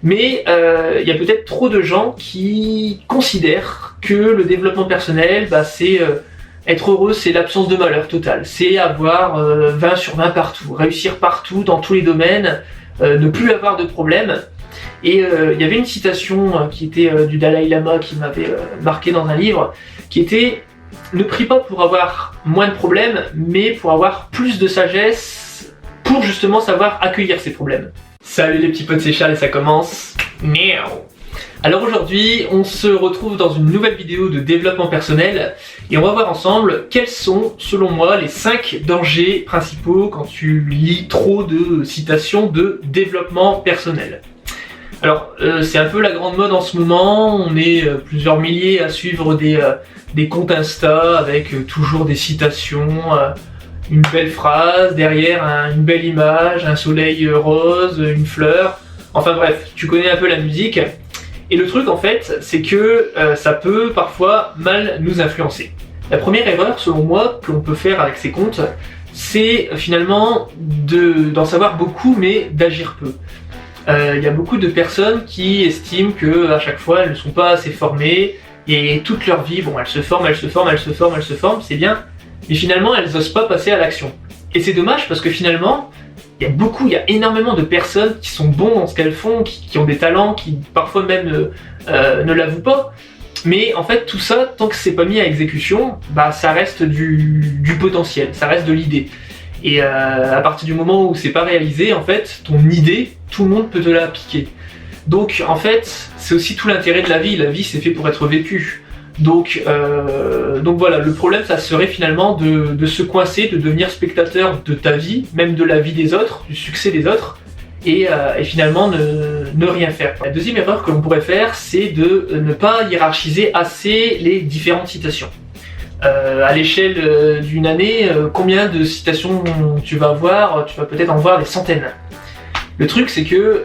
Mais il y a peut-être trop de gens qui considèrent que le développement personnel, c'est être heureux, c'est l'absence de malheur total. C'est avoir 20 sur 20 partout, réussir partout, dans tous les domaines, ne plus avoir de problème. Et il y avait une citation qui était du Dalai Lama qui m'avait marqué dans un livre, qui était « Ne prie pas pour avoir moins de problèmes, mais pour avoir plus de sagesse, pour justement savoir accueillir ces problèmes. » Salut les petits potes, c'est Charles et ça commence. Miaou. Alors aujourd'hui, on se retrouve dans une nouvelle vidéo de développement personnel et on va voir ensemble quels sont, selon moi, les 5 dangers principaux quand tu lis trop de citations de développement personnel. Alors, c'est un peu la grande mode en ce moment, on est plusieurs milliers à suivre des comptes Insta avec toujours des citations, une belle phrase, derrière une belle image, un soleil rose, une fleur, enfin bref, tu connais un peu la musique. Et le truc en fait, c'est que ça peut parfois mal nous influencer. La première erreur, selon moi, que l'on peut faire avec ces comptes, c'est finalement d'en savoir beaucoup mais d'agir peu. Il y a beaucoup de personnes qui estiment que à chaque fois elles ne sont pas assez formées et toute leur vie, bon, elles se forment, c'est bien, mais finalement elles n'osent pas passer à l'action. Et c'est dommage parce que finalement, il y a énormément de personnes qui sont bons dans ce qu'elles font, qui ont des talents, qui parfois même ne l'avouent pas. Mais en fait tout ça, tant que c'est pas mis à exécution, ça reste du potentiel, ça reste de l'idée. Et à partir du moment où c'est pas réalisé, en fait, ton idée, tout le monde peut te la piquer. Donc en fait, c'est aussi tout l'intérêt de la vie c'est fait pour être vécu. Donc voilà, le problème ça serait finalement de se coincer, de devenir spectateur de ta vie, même de la vie des autres, du succès des autres, et finalement ne rien faire. La deuxième erreur que l'on pourrait faire, c'est de ne pas hiérarchiser assez les différentes citations. À l'échelle d'une année, combien de citations tu vas avoir? Tu vas peut-être en voir des centaines. Le truc c'est que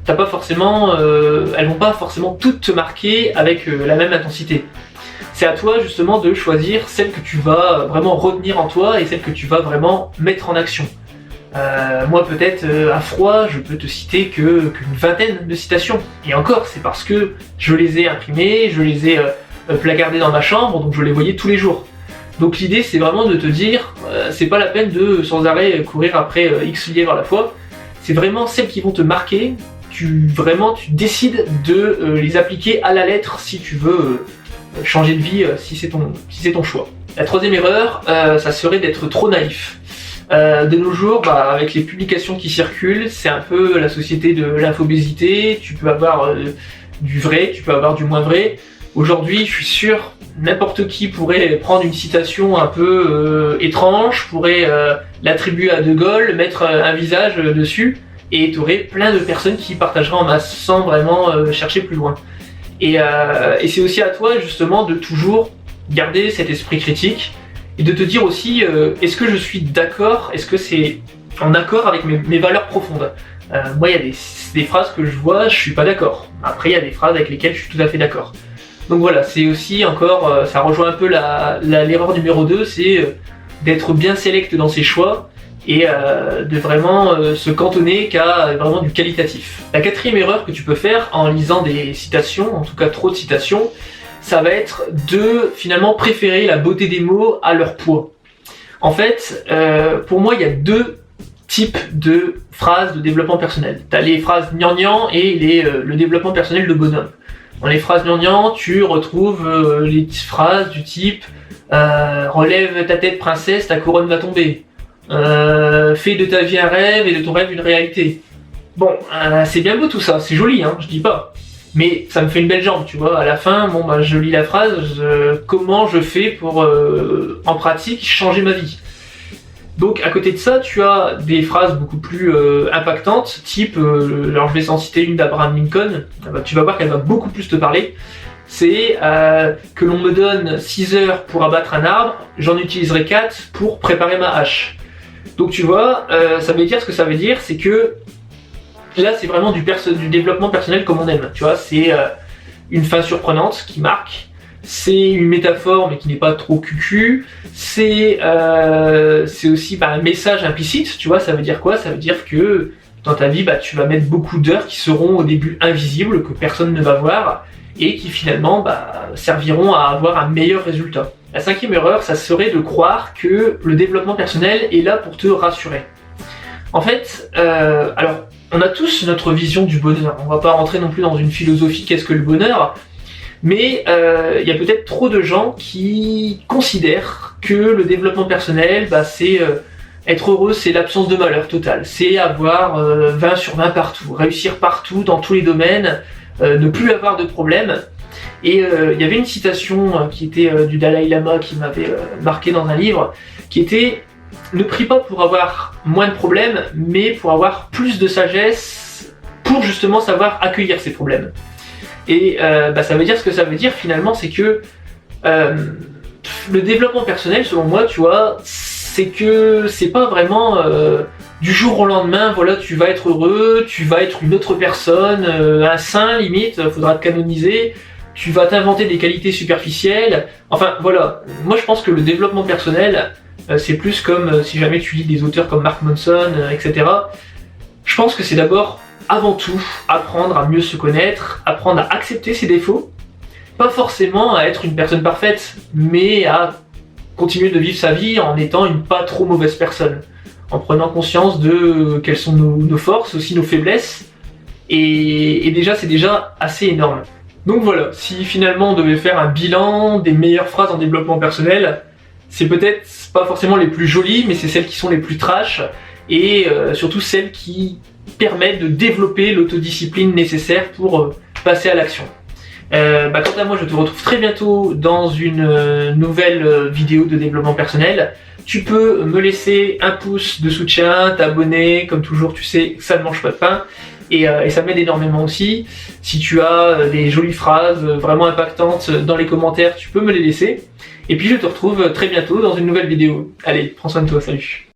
elles vont pas forcément toutes te marquer avec la même intensité. C'est à toi justement de choisir celle que tu vas vraiment retenir en toi et celle que tu vas vraiment mettre en action. Moi peut-être à froid, je peux te citer qu'une vingtaine de citations. Et encore, c'est parce que je les ai imprimées, je les ai placardées dans ma chambre, donc je les voyais tous les jours. Donc l'idée c'est vraiment de te dire, c'est pas la peine de sans arrêt courir après X lièvres à la fois, c'est vraiment celles qui vont te marquer, tu décides de les appliquer à la lettre si tu veux changer de vie, si c'est ton choix. La troisième erreur, ça serait d'être trop naïf. De nos jours, avec les publications qui circulent, c'est un peu la société de l'infobésité, tu peux avoir du vrai, tu peux avoir du moins vrai. Aujourd'hui, je suis sûr, n'importe qui pourrait prendre une citation un peu étrange, pourrait l'attribuer à De Gaulle, mettre un visage dessus, et tu aurais plein de personnes qui partageraient en masse sans vraiment chercher plus loin. Et c'est aussi à toi justement de toujours garder cet esprit critique et de te dire aussi est-ce que je suis d'accord, est-ce que c'est en accord avec mes valeurs profondes. Moi il y a des phrases que je vois, je suis pas d'accord. Après il y a des phrases avec lesquelles je suis tout à fait d'accord. Donc voilà, c'est aussi encore, ça rejoint un peu l'erreur numéro 2, c'est d'être bien sélect dans ses choix et de vraiment se cantonner qu'à vraiment du qualitatif. La quatrième erreur que tu peux faire en lisant des citations, en tout cas trop de citations, ça va être de finalement préférer la beauté des mots à leur poids. En fait, pour moi, il y a 2 types de phrases de développement personnel. Tu as les phrases gnangnan et le développement personnel de bonhomme. Dans les phrases gnangnan, tu retrouves les phrases du type relève ta tête princesse, ta couronne va tomber. Fais de ta vie un rêve et de ton rêve une réalité. Bon, c'est bien beau tout ça, c'est joli, hein, je dis pas. Mais ça me fait une belle jambe, tu vois. À la fin, je lis la phrase, comment je fais pour, en pratique, changer ma vie. Donc à côté de ça, tu as des phrases beaucoup plus impactantes, type, alors je vais s'en citer une d'Abraham Lincoln, tu vas voir qu'elle va beaucoup plus te parler. C'est que l'on me donne 6 heures pour abattre un arbre, j'en utiliserai 4 pour préparer ma hache. Donc tu vois, ça veut dire ce que ça veut dire, c'est que là c'est vraiment du développement personnel comme on aime, tu vois, c'est une fin surprenante qui marque, c'est une métaphore mais qui n'est pas trop cucu, c'est aussi un message implicite, tu vois, ça veut dire quoi? Ça veut dire que dans ta vie, bah, tu vas mettre beaucoup d'heures qui seront au début invisibles, que personne ne va voir, et qui finalement serviront à avoir un meilleur résultat. La cinquième erreur, ça serait de croire que le développement personnel est là pour te rassurer. En fait, alors, on a tous notre vision du bonheur. On va pas rentrer non plus dans une philosophie qu'est-ce que le bonheur, mais il y a peut-être trop de gens qui considèrent que le développement personnel, c'est être heureux, c'est l'absence de malheur total. C'est avoir 20 sur 20 partout, réussir partout, dans tous les domaines, ne plus avoir de problème. Et il y avait une citation qui était du Dalai Lama qui m'avait marqué dans un livre, qui était « Ne prie pas pour avoir moins de problèmes, mais pour avoir plus de sagesse, pour justement savoir accueillir ces problèmes. » Et ça veut dire ce que ça veut dire finalement, c'est que le développement personnel, selon moi, tu vois, c'est que c'est pas vraiment du jour au lendemain, voilà, tu vas être heureux, tu vas être une autre personne, un saint limite, faudra te canoniser, tu vas t'inventer des qualités superficielles. Enfin voilà, moi je pense que le développement personnel, c'est plus comme si jamais tu lis des auteurs comme Mark Manson, etc. Je pense que c'est d'abord, avant tout, apprendre à mieux se connaître, apprendre à accepter ses défauts, pas forcément à être une personne parfaite, mais à continuer de vivre sa vie en étant une pas trop mauvaise personne, en prenant conscience de quelles sont nos forces, aussi nos faiblesses, et déjà c'est déjà assez énorme. Donc voilà, si finalement on devait faire un bilan des meilleures phrases en développement personnel, c'est peut-être pas forcément les plus jolies, mais c'est celles qui sont les plus trash, et surtout celles qui permettent de développer l'autodiscipline nécessaire pour passer à l'action. Quant à moi, je te retrouve très bientôt dans une nouvelle vidéo de développement personnel. Tu peux me laisser un pouce de soutien, t'abonner, comme toujours tu sais, ça ne mange pas de pain. Et ça m'aide énormément aussi. Si tu as des jolies phrases vraiment impactantes dans les commentaires, tu peux me les laisser. Et puis je te retrouve très bientôt dans une nouvelle vidéo. Allez, prends soin de toi, salut.